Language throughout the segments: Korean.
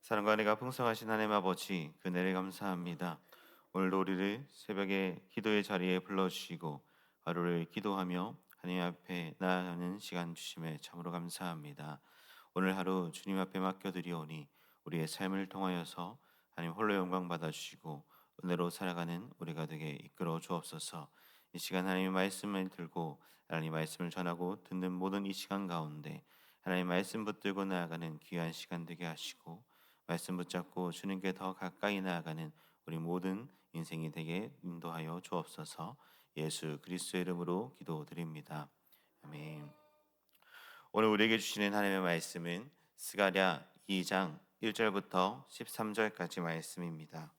사랑과 은혜가 풍성하신 하나님 아버지, 그 은혜를 감사합니다. 오늘도 우리를 새벽에 기도의 자리에 불러주시고 하루를 기도하며 하나님 앞에 나아가는 시간 주심에 참으로 감사합니다. 오늘 하루 주님 앞에 맡겨드리오니 우리의 삶을 통하여서 하나님 홀로 영광 받아주시고 은혜로 살아가는 우리가 되게 이끌어 주옵소서. 이 시간 하나님의 말씀을 들고 하나님 말씀을 전하고 듣는 모든 이 시간 가운데 하나님 말씀 붙들고 나아가는 귀한 시간 되게 하시고 말씀 붙잡고 주님께 더 가까이 나아가는 우리 모든 인생이 되게 인도하여 주옵소서. 예수 그리스도의 이름으로 기도드립니다. 아멘. 오늘 우리에게 주시는 하나님의 말씀은 스가랴 2장 1절부터 13절까지 말씀입니다.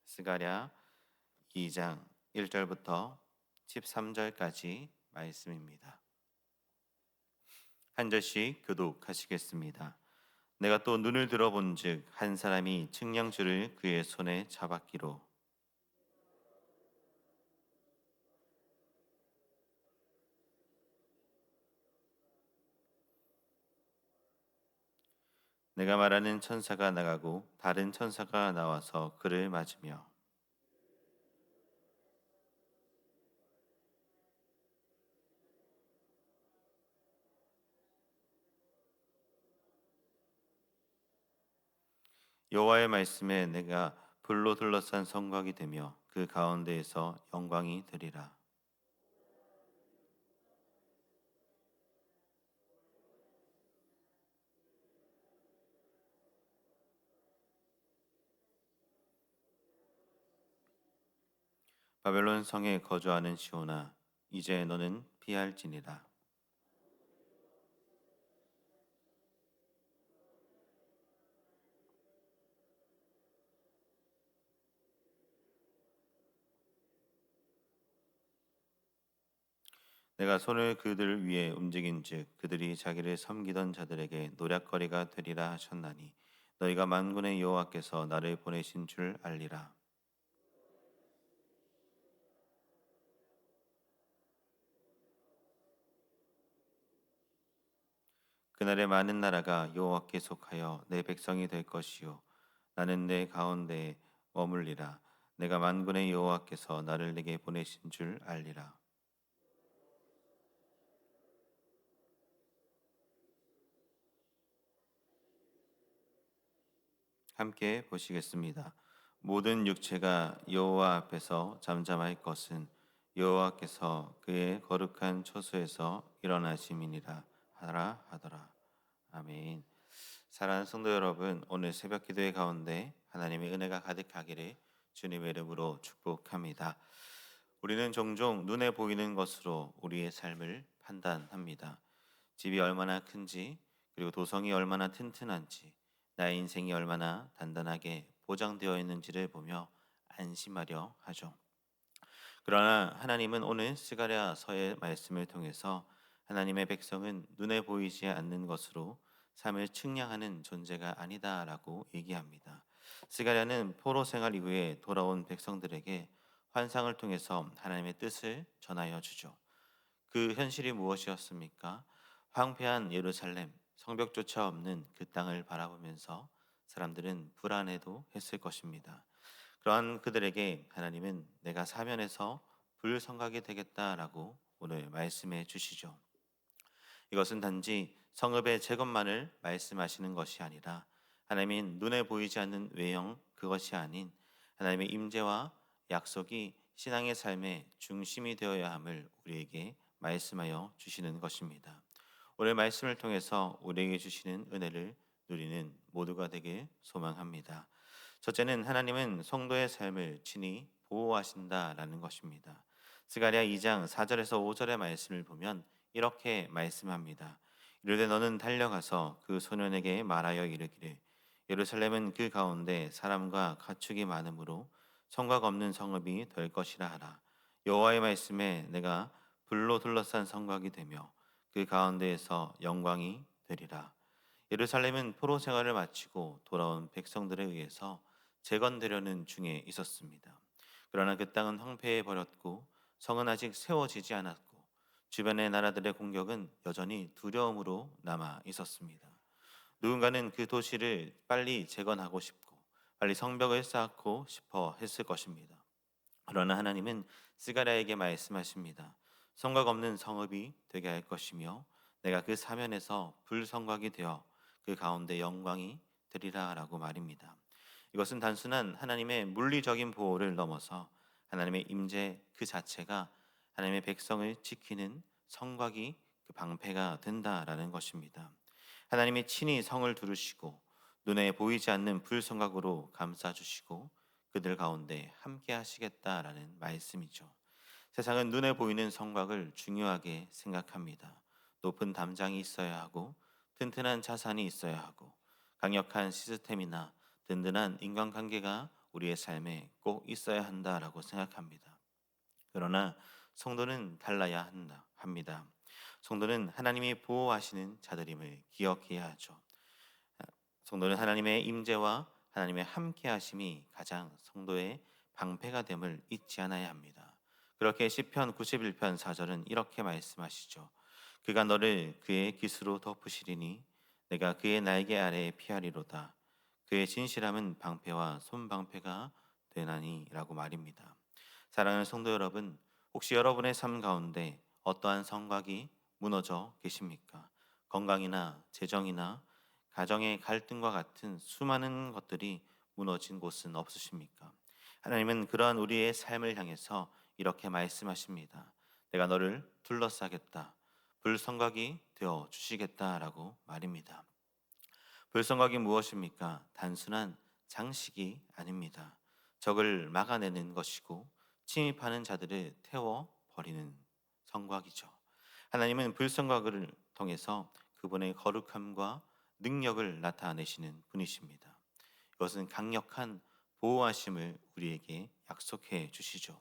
스가랴 2장 1절부터 13절까지 말씀입니다. 한 절씩 교독하시겠습니다. 내가 또 눈을 들어본즉 한 사람이 측량줄을 그의 손에 잡았기로 내가 말하는 천사가 나가고 다른 천사가 나와서 그를 맞으며 여호와의 말씀에 내가 불로 둘러싼 성곽이 되며 그 가운데에서 영광이 되리라. 바벨론 성에 거주하는 시온아, 이제 너는 피할지니라. 내가 손을 그들 위에 움직인즉 그들이 자기를 섬기던 자들에게 노략거리가 되리라 하셨나니 너희가 만군의 여호와께서 나를 보내신 줄 알리라. 그날에 많은 나라가 여호와께 속하여 내 백성이 될 것이요 나는 내 가운데에 머물리라. 내가 만군의 여호와께서 나를 내게 보내신 줄 알리라. 함께 보시겠습니다. 모든 육체가 여호와 앞에서 잠잠할 것은 여호와께서 그의 거룩한 처소에서 일어나심이니라 하라 하더라. 아멘. 사랑하는 성도 여러분, 오늘 새벽 기도회 가운데 하나님의 은혜가 가득하기를 주님의 이름으로 축복합니다. 우리는 종종 눈에 보이는 것으로 우리의 삶을 판단합니다. 집이 얼마나 큰지, 그리고 도성이 얼마나 튼튼한지, 나의 인생이 얼마나 단단하게 보장되어 있는지를 보며 안심하려 하죠. 그러나 하나님은 오늘 스가랴서의 말씀을 통해서 하나님의 백성은 눈에 보이지 않는 것으로 삶을 측량하는 존재가 아니다라고 얘기합니다. 스가랴는 포로 생활 이후에 돌아온 백성들에게 환상을 통해서 하나님의 뜻을 전하여 주죠. 그 현실이 무엇이었습니까? 황폐한 예루살렘, 성벽조차 없는 그 땅을 바라보면서 사람들은 불안해도 했을 것입니다. 그러한 그들에게 하나님은 내가 사면에서 불성각이 되겠다라고 오늘 말씀해 주시죠. 이것은 단지 성읍의 재건만을 말씀하시는 것이 아니라 하나님의 눈에 보이지 않는 외형 그것이 아닌 하나님의 임재와 약속이 신앙의 삶의 중심이 되어야 함을 우리에게 말씀하여 주시는 것입니다. 오늘 말씀을 통해서 우리에게 주시는 은혜를 누리는 모두가 되길 소망합니다. 첫째는 하나님은 성도의 삶을 친히 보호하신다라는 것입니다. 스가랴 2장 4절에서 5절의 말씀을 보면 이렇게 말씀합니다. 이르되 너는 달려가서 그 소년에게 말하여 이르기를 예루살렘은 그 가운데 사람과 가축이 많으므로 성곽 없는 성읍이 될 것이라 하라. 여호와의 말씀에 내가 불로 둘러싼 성곽이 되며 그 가운데에서 영광이 되리라. 예루살렘은 포로 생활을 마치고 돌아온 백성들에 의해서 재건되려는 중에 있었습니다. 그러나 그 땅은 황폐해 버렸고 성은 아직 세워지지 않았고 주변의 나라들의 공격은 여전히 두려움으로 남아 있었습니다. 누군가는 그 도시를 빨리 재건하고 싶고 빨리 성벽을 쌓고 싶어 했을 것입니다. 그러나 하나님은 스가랴에게 말씀하십니다. 성곽 없는 성읍이 되게 할 것이며 내가 그 사면에서 불성곽이 되어 그 가운데 영광이 되리라라고 말입니다. 이것은 단순한 하나님의 물리적인 보호를 넘어서 하나님의 임재 그 자체가 하나님의 백성을 지키는 성곽이 그 방패가 된다라는 것입니다. 하나님이 친히 성을 두르시고 눈에 보이지 않는 불성곽으로 감싸 주시고 그들 가운데 함께 하시겠다라는 말씀이죠. 세상은 눈에 보이는 성곽을 중요하게 생각합니다. 높은 담장이 있어야 하고 튼튼한 자산이 있어야 하고 강력한 시스템이나 든든한 인간관계가 우리의 삶에 꼭 있어야 한다라고 생각합니다. 그러나 성도는 달라야 합니다. 성도는 하나님이 보호하시는 자들임을 기억해야 하죠. 성도는 하나님의 임재와 하나님의 함께하심이 가장 성도의 방패가 됨을 잊지 않아야 합니다. 그렇게 시편 91편 4절은 이렇게 말씀하시죠. 그가 너를 그의 깃으로 덮으시리니 내가 그의 날개 아래에 피하리로다. 그의 진실함은 방패와 손방패가 되나니라고 말입니다. 사랑하는 성도 여러분, 혹시 여러분의 삶 가운데 어떠한 성곽이 무너져 계십니까? 건강이나 재정이나 가정의 갈등과 같은 수많은 것들이 무너진 곳은 없으십니까? 하나님은 그러한 우리의 삶을 향해서 이렇게 말씀하십니다. 내가 너를 둘러싸겠다. 불성곽이 되어 주시겠다라고 말입니다. 불성곽이 무엇입니까? 단순한 장식이 아닙니다. 적을 막아내는 것이고 침입하는 자들을 태워 버리는 성곽이죠. 하나님은 불성곽을 통해서 그분의 거룩함과 능력을 나타내시는 분이십니다. 이것은 강력한 보호하심을 우리에게 약속해 주시죠.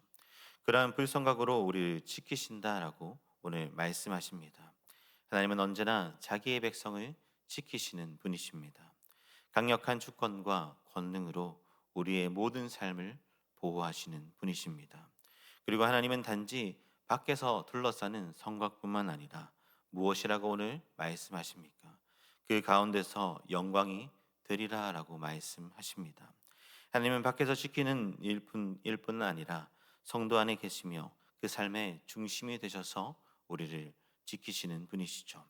그러한 불성각으로 우리를 지키신다라고 오늘 말씀하십니다. 하나님은 언제나 자기의 백성을 지키시는 분이십니다. 강력한 주권과 권능으로 우리의 모든 삶을 보호하시는 분이십니다. 그리고 하나님은 단지 밖에서 둘러싸는 성곽뿐만 아니라 무엇이라고 오늘 말씀하십니까? 그 가운데서 영광이 되리라라고 말씀하십니다. 하나님은 밖에서 지키는 일뿐 아니라 성도 안에 계시며 그 삶의 중심이 되셔서 우리를 지키시는 분이시죠.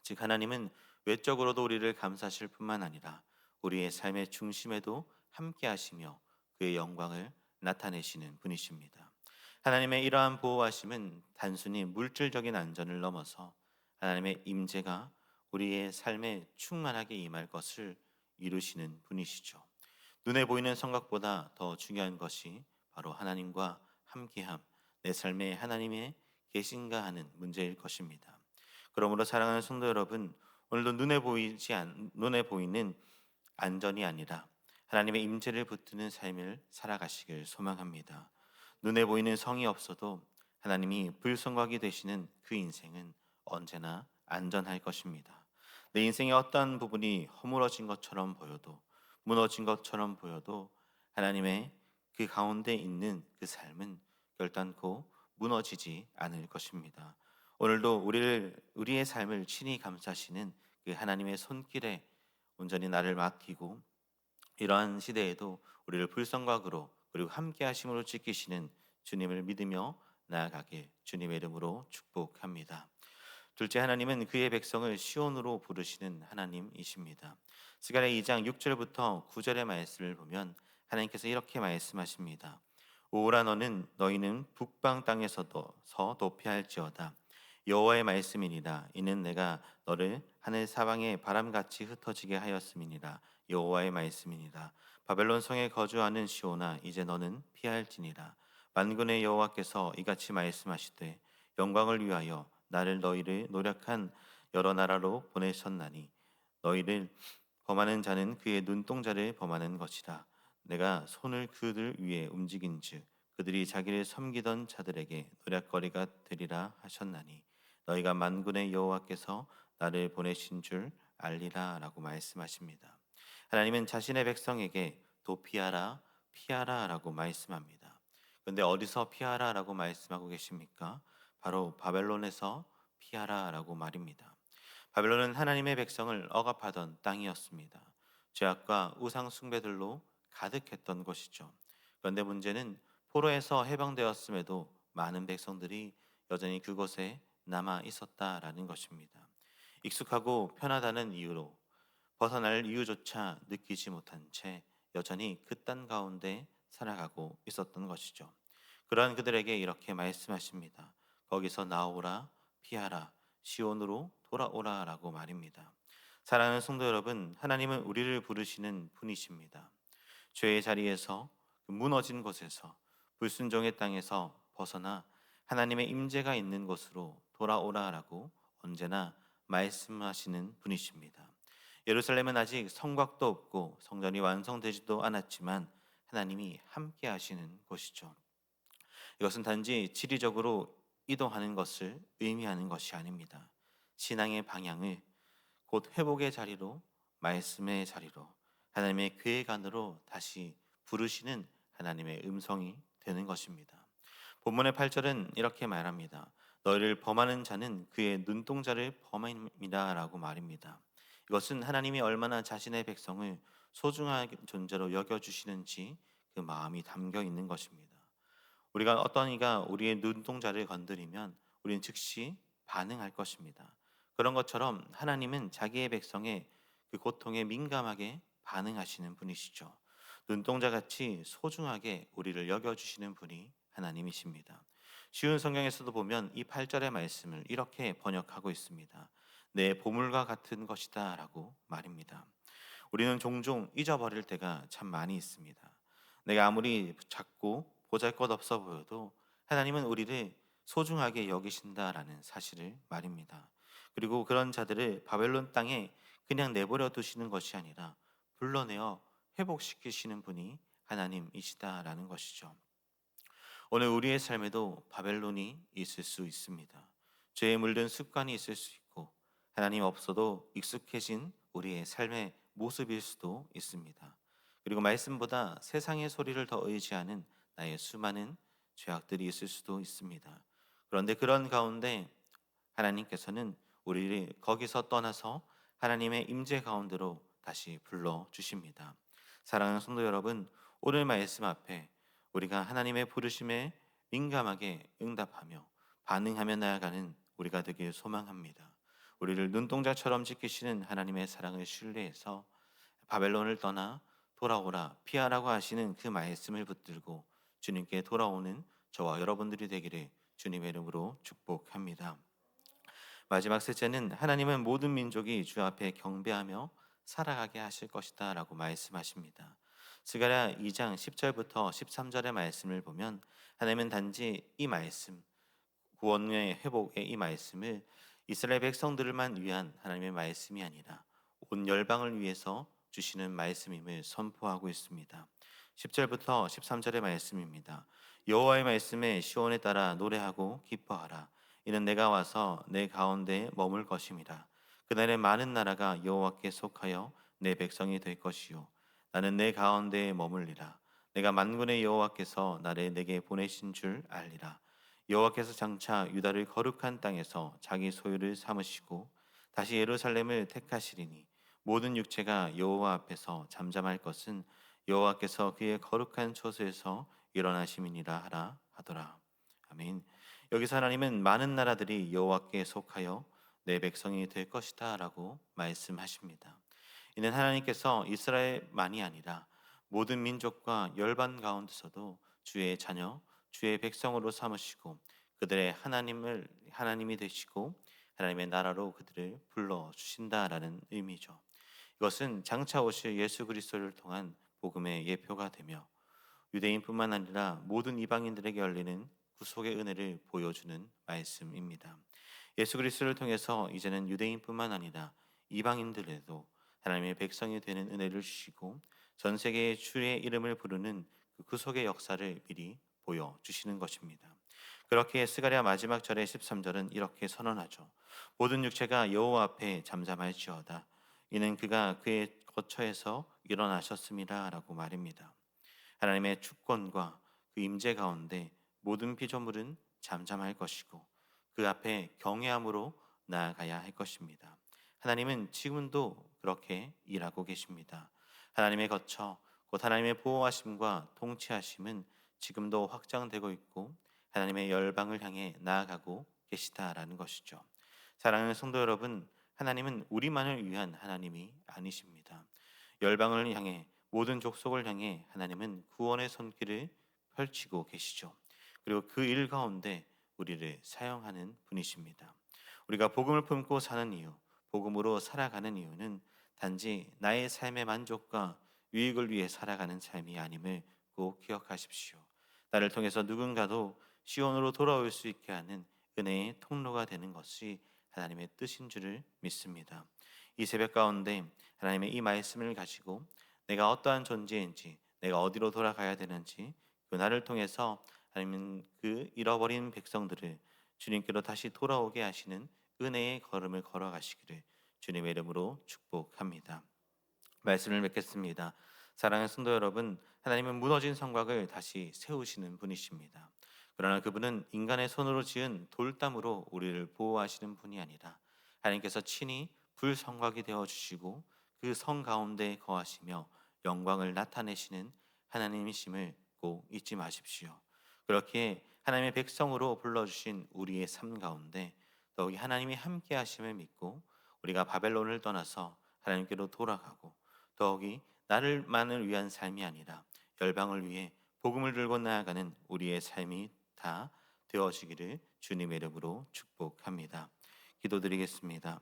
즉 하나님은 외적으로도 우리를 감사하실 뿐만 아니라 우리의 삶의 중심에도 함께 하시며 그의 영광을 나타내시는 분이십니다. 하나님의 이러한 보호하심은 단순히 물질적인 안전을 넘어서 하나님의 임재가 우리의 삶에 충만하게 임할 것을 이루시는 분이시죠. 눈에 보이는 성곽보다 더 중요한 것이 바로 하나님과 함께함, 내 삶에 하나님의 계신가 하는 문제일 것입니다. 그러므로 사랑하는 성도 여러분, 오늘도 눈에 보이는 안전이 아니라 하나님의 임재를 붙드는 삶을 살아가시길 소망합니다. 눈에 보이는 성이 없어도 하나님이 불성곽이 되시는 그 인생은 언제나 안전할 것입니다. 내 인생의 어떤 부분이 허물어진 것처럼 보여도 무너진 것처럼 보여도 하나님의 그 가운데 있는 그 삶은 결단코 무너지지 않을 것입니다. 오늘도 우리의 삶을 친히 감싸시는 그 하나님의 손길에 온전히 나를 맡기고 이러한 시대에도 우리를 불성곽으로 그리고 함께 하심으로 지키시는 주님을 믿으며 나아가길 주님의 이름으로 축복합니다. 둘째, 하나님은 그의 백성을 시온으로 부르시는 하나님이십니다. 스가랴 2장 6절부터 9절의 말씀을 보면 하나님께서 이렇게 말씀하십니다. 오라 너희는 북방 땅에서도 서 도피할지어다. 여호와의 말씀이니라. 이는 내가 너를 하늘 사방에 바람같이 흩어지게 하였음이니라. 여호와의 말씀이니라. 바벨론 성에 거주하는 시온아, 이제 너는 피할지니라. 만군의 여호와께서 이같이 말씀하시되 영광을 위하여 너희를 노력한 여러 나라로 보내셨나니 너희를 범하는 자는 그의 눈동자를 범하는 것이라. 내가 손을 그들 위에 움직인즉 그들이 자기를 섬기던 자들에게 노략거리가 되리라 하셨나니 너희가 만군의 여호와께서 나를 보내신 줄 알리라라고 말씀하십니다. 하나님은 자신의 백성에게 도피하라, 피하라라고 말씀합니다. 그런데 어디서 피하라라고 말씀하고 계십니까? 바로 바벨론에서 피하라라고 말입니다. 바벨론은 하나님의 백성을 억압하던 땅이었습니다. 죄악과 우상 숭배들로 가득했던 곳이죠. 그런데 문제는 포로에서 해방되었음에도 많은 백성들이 여전히 그곳에 남아 있었다라는 것입니다. 익숙하고 편하다는 이유로 벗어날 이유조차 느끼지 못한 채 여전히 그 땅 가운데 살아가고 있었던 것이죠. 그러한 그들에게 이렇게 말씀하십니다. 거기서 나오라, 피하라, 시온으로 돌아오라라고 말입니다. 사랑하는 성도 여러분, 하나님은 우리를 부르시는 분이십니다. 죄의 자리에서 그 무너진 곳에서 불순종의 땅에서 벗어나 하나님의 임재가 있는 곳으로 돌아오라라고 언제나 말씀하시는 분이십니다. 예루살렘은 아직 성곽도 없고 성전이 완성되지도 않았지만 하나님이 함께 하시는 곳이죠. 이것은 단지 지리적으로 이동하는 것을 의미하는 것이 아닙니다. 신앙의 방향을 곧 회복의 자리로, 말씀의 자리로, 하나님의 계획 안으로 다시 부르시는 하나님의 음성이 되는 것입니다. 본문의 8절은 이렇게 말합니다. 너희를 범하는 자는 그의 눈동자를 범함이라라고 말입니다. 이것은 하나님이 얼마나 자신의 백성을 소중한 존재로 여겨주시는지 그 마음이 담겨 있는 것입니다. 우리가 어떤 이가 우리의 눈동자를 건드리면 우리는 즉시 반응할 것입니다. 그런 것처럼 하나님은 자기의 백성의 그 고통에 민감하게 반응하시는 분이시죠. 눈동자같이 소중하게 우리를 여겨주시는 분이 하나님이십니다. 쉬운 성경에서도 보면 이 8절의 말씀을 이렇게 번역하고 있습니다. 내 보물과 같은 것이다 라고 말입니다. 우리는 종종 잊어버릴 때가 참 많이 있습니다. 내가 아무리 작고 보잘것없어 보여도 하나님은 우리를 소중하게 여기신다라는 사실을 말입니다. 그리고 그런 자들을 바벨론 땅에 그냥 내버려 두시는 것이 아니라 불러내어 회복시키시는 분이 하나님이시다라는 것이죠. 오늘 우리의 삶에도 바벨론이 있을 수 있습니다. 죄에 물든 습관이 있을 수 있고 하나님 없어도 익숙해진 우리의 삶의 모습일 수도 있습니다. 그리고 말씀보다 세상의 소리를 더 의지하는 나의 수많은 죄악들이 있을 수도 있습니다. 그런데 그런 가운데 하나님께서는 우리를 거기서 떠나서 하나님의 임재 가운데로 다시 불러 주십니다. 사랑하는 성도 여러분, 오늘 말씀 앞에 우리가 하나님의 부르심에 민감하게 응답하며 반응하며 나아가는 우리가 되길 소망합니다. 우리를 눈동자처럼 지키시는 하나님의 사랑을 신뢰해서 바벨론을 떠나 돌아오라 피하라고 하시는 그 말씀을 붙들고 주님께 돌아오는 저와 여러분들이 되기를 주님의 이름으로 축복합니다. 마지막 셋째는 하나님은 모든 민족이 주 앞에 경배하며 살아가게 하실 것이다 라고 말씀하십니다. 스가랴 2장 10절부터 13절의 말씀을 보면 하나님은 단지 이 말씀, 구원의 회복의 이 말씀을 이스라엘 백성들만 위한 하나님의 말씀이 아니라 온 열방을 위해서 주시는 말씀임을 선포하고 있습니다. 10절부터 13절의 말씀입니다. 여호와의 말씀에 시온에 따라 노래하고 기뻐하라. 이는 내가 와서 내 가운데 머물 것임이라. 그날에 많은 나라가 여호와께 속하여 내 백성이 될 것이요 나는 내 가운데에 머물리라. 내가 만군의 여호와께서 나를 내게 보내신 줄 알리라. 여호와께서 장차 유다를 거룩한 땅에서 자기 소유를 삼으시고 다시 예루살렘을 택하시리니 모든 육체가 여호와 앞에서 잠잠할 것은 여호와께서 그의 거룩한 처소에서 일어나심이니라 하라 하더라. 아멘. 여기서 하나님은 많은 나라들이 여호와께 속하여 내 백성이 될 것이다라고 말씀하십니다. 이는 하나님께서 이스라엘만이 아니라 모든 민족과 열반 가운데서도 주의 자녀, 주의 백성으로 삼으시고 그들의 하나님이 되시고 하나님의 나라로 그들을 불러 주신다라는 의미죠. 이것은 장차 오실 예수 그리스도를 통한 복음의 예표가 되며 유대인뿐만 아니라 모든 이방인들에게 열리는 구속의 은혜를 보여주는 말씀입니다. 예수 그리스도를 통해서 이제는 유대인뿐만 아니라 이방인들에도 하나님의 백성이 되는 은혜를 주시고 전 세계의 주의 이름을 부르는 그 구속의 역사를 미리 보여주시는 것입니다. 그렇게 스가랴 마지막 절의 13절은 이렇게 선언하죠. 모든 육체가 여호와 앞에 잠잠할지어다. 이는 그가 그의 거처에서 일어나셨습니다 라고 말입니다. 하나님의 주권과 그 임재 가운데 모든 피조물은 잠잠할 것이고 그 앞에 경외함으로 나아가야 할 것입니다. 하나님은 지금도 그렇게 일하고 계십니다. 하나님의 거처, 곧 하나님의 보호하심과 통치하심은 지금도 확장되고 있고 하나님의 열방을 향해 나아가고 계시다라는 것이죠. 사랑하는 성도 여러분, 하나님은 우리만을 위한 하나님이 아니십니다. 열방을 향해 모든 족속을 향해 하나님은 구원의 손길을 펼치고 계시죠. 그리고 그 일 가운데 우리를 사용하는 분이십니다. 우리가 복음을 품고 사는 이유, 복음으로 살아가는 이유는 단지 나의 삶의 만족과 유익을 위해 살아가는 삶이 아님을 꼭 기억하십시오. 나를 통해서 누군가도 시온으로 돌아올 수 있게 하는 은혜의 통로가 되는 것이 하나님의 뜻인 줄을 믿습니다. 이 새벽 가운데 하나님의 이 말씀을 가지고 내가 어떠한 존재인지, 내가 어디로 돌아가야 되는지, 그 나를 통해서 하나님은 그 잃어버린 백성들을 주님께로 다시 돌아오게 하시는 은혜의 걸음을 걸어가시기를 주님의 이름으로 축복합니다. 말씀을 맺겠습니다. 사랑하는 성도 여러분, 하나님은 무너진 성곽을 다시 세우시는 분이십니다. 그러나 그분은 인간의 손으로 지은 돌담으로 우리를 보호하시는 분이 아니라 하나님께서 친히 불성곽이 되어 주시고 그 성 가운데 거하시며 영광을 나타내시는 하나님이심을 꼭 잊지 마십시오. 그렇게 하나님의 백성으로 불러주신 우리의 삶 가운데 더욱이 하나님이 함께 하심을 믿고 우리가 바벨론을 떠나서 하나님께로 돌아가고 더욱이 나를만을 위한 삶이 아니라 열방을 위해 복음을 들고 나아가는 우리의 삶이 다 되어지기를 주님의 이름으로 축복합니다. 기도드리겠습니다.